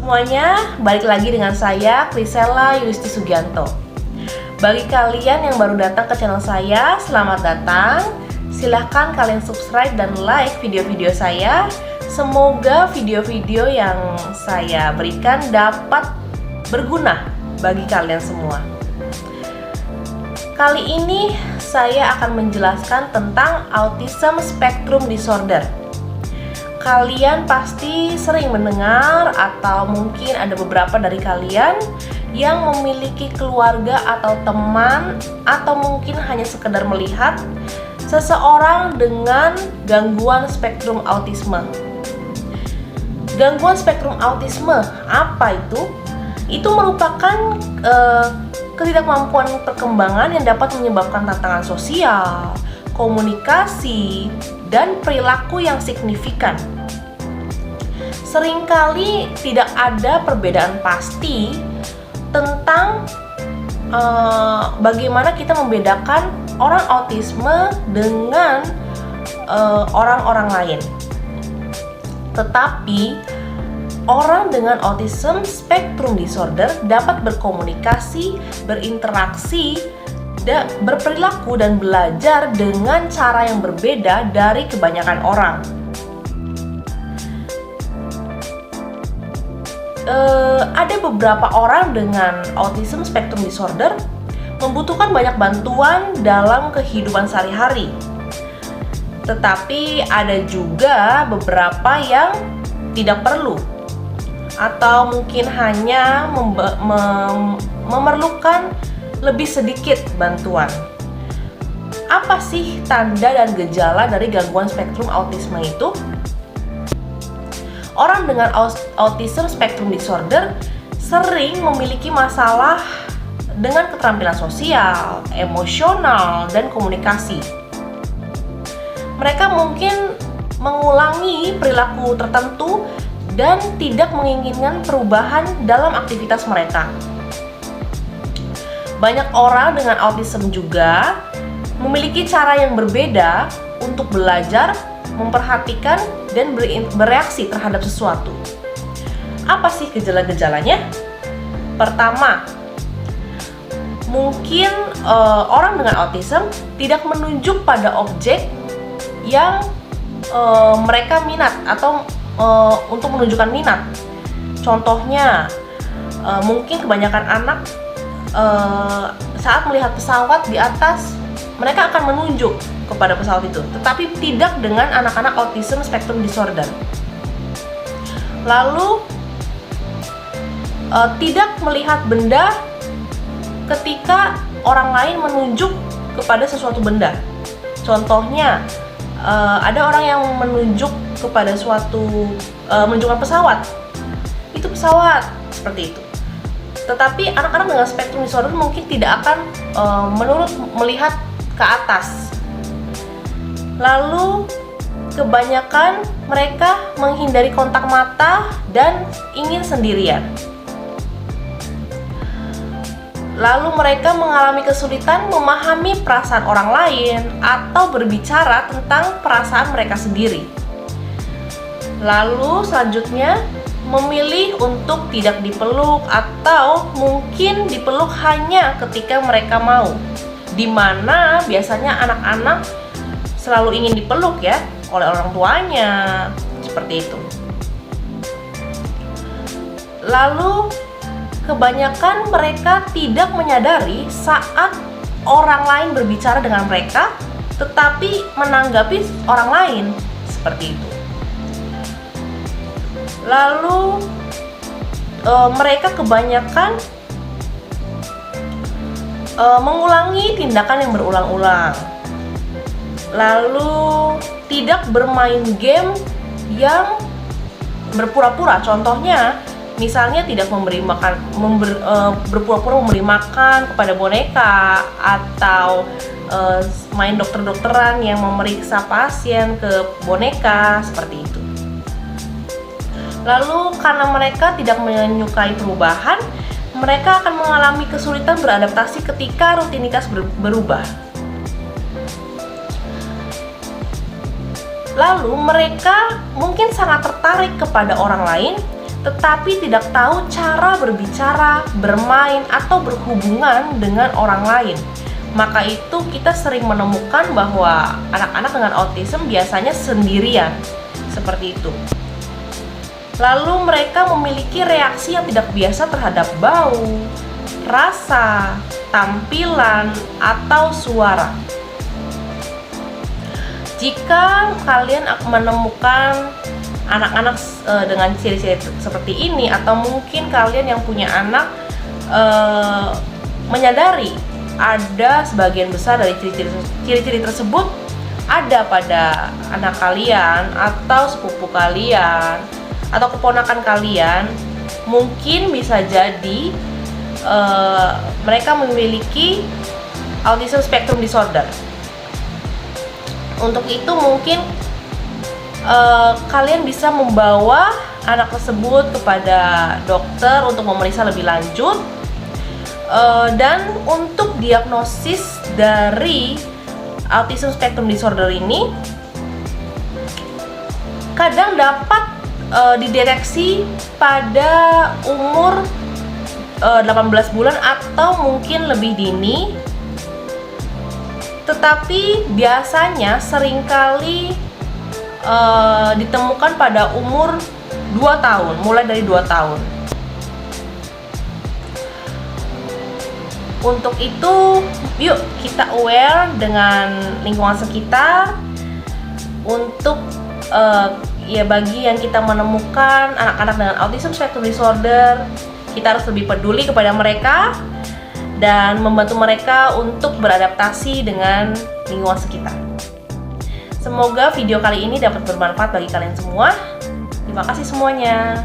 semuanya, balik lagi dengan saya, Krisela Yulisti Sugianto. Bagi kalian yang baru datang ke channel saya, selamat datang. Silahkan kalian subscribe dan like video-video saya. Semoga video-video yang saya berikan dapat berguna bagi kalian semua. Kali ini saya akan menjelaskan tentang Autism Spectrum Disorder. Kalian pasti sering mendengar atau mungkin ada beberapa dari kalian yang memiliki keluarga atau teman atau mungkin hanya sekedar melihat seseorang dengan gangguan spektrum autisme. Gangguan spektrum autisme apa itu? Itu merupakan ketidakmampuan perkembangan yang dapat menyebabkan tantangan sosial, komunikasi, dan perilaku yang signifikan. Seringkali tidak ada perbedaan pasti tentang bagaimana kita membedakan orang autisme dengan orang-orang lain. Tetapi orang dengan autism spectrum disorder dapat berkomunikasi, berinteraksi, berperilaku dan belajar dengan cara yang berbeda dari kebanyakan orang. Ada beberapa orang dengan autism spectrum disorder membutuhkan banyak bantuan dalam kehidupan sehari-hari. Tetapi ada juga beberapa yang tidak perlu atau mungkin hanya memerlukan lebih sedikit bantuan. Apa sih tanda dan gejala dari gangguan spektrum autisme itu? Orang dengan autism spectrum disorder sering memiliki masalah dengan keterampilan sosial, emosional, dan komunikasi. Mereka mungkin mengulangi perilaku tertentu dan tidak menginginkan perubahan dalam aktivitas mereka. Banyak orang dengan autism juga memiliki cara yang berbeda untuk belajar, memperhatikan, dan bereaksi terhadap sesuatu. Apa sih gejala-gejalanya? Pertama, mungkin orang dengan autism tidak menunjuk pada objek yang mereka minat atau untuk menunjukkan minat. Contohnya, mungkin kebanyakan anak saat melihat pesawat di atas, mereka akan menunjuk kepada pesawat itu, tetapi tidak dengan anak-anak autism spectrum disorder. Lalu tidak melihat benda ketika orang lain menunjuk kepada sesuatu benda. Contohnya, ada orang yang menunjuk kepada menunjukkan pesawat. Itu pesawat, seperti itu. Tetapi anak-anak dengan spektrum disorder mungkin tidak akan melihat ke atas. Lalu kebanyakan mereka menghindari kontak mata dan ingin sendirian. Lalu mereka mengalami kesulitan memahami perasaan orang lain atau berbicara tentang perasaan mereka sendiri. Lalu selanjutnya memilih untuk tidak dipeluk atau mungkin dipeluk hanya ketika mereka mau, di mana biasanya anak-anak selalu ingin dipeluk ya oleh orang tuanya, seperti itu. Lalu kebanyakan mereka tidak menyadari saat orang lain berbicara dengan mereka, tetapi menanggapi orang lain, seperti itu. Lalu mereka kebanyakan mengulangi tindakan yang berulang-ulang. Lalu tidak bermain game yang berpura-pura. Contohnya, misalnya tidak berpura-pura memberi makan kepada boneka, atau main dokter-dokteran yang memeriksa pasien ke boneka, seperti itu. Lalu karena mereka tidak menyukai perubahan, mereka akan mengalami kesulitan beradaptasi ketika rutinitas berubah. Lalu mereka mungkin sangat tertarik kepada orang lain, tetapi tidak tahu cara berbicara, bermain, atau berhubungan dengan orang lain. Maka itu kita sering menemukan bahwa anak-anak dengan autism biasanya sendirian, seperti itu. Lalu mereka memiliki reaksi yang tidak biasa terhadap bau, rasa, tampilan, atau suara. Jika kalian menemukan anak-anak dengan ciri-ciri seperti ini, atau mungkin kalian yang punya anak menyadari ada sebagian besar dari ciri-ciri tersebut ada pada anak kalian atau sepupu kalian atau keponakan kalian, mungkin bisa jadi mereka memiliki autism spectrum disorder. Untuk itu mungkin kalian bisa membawa anak tersebut kepada dokter untuk memeriksa lebih lanjut, dan untuk diagnosis dari autism spectrum disorder ini kadang dapat dideteksi pada umur 18 bulan atau mungkin lebih dini, tetapi biasanya seringkali ditemukan pada umur 2 tahun, mulai dari 2 tahun. Untuk itu, yuk kita aware dengan lingkungan sekitar. Untuk ya bagi yang kita menemukan anak-anak dengan autism spectrum disorder, kita harus lebih peduli kepada mereka dan membantu mereka untuk beradaptasi dengan lingkungan sekitar. Semoga video kali ini dapat bermanfaat bagi kalian semua. Terima kasih semuanya.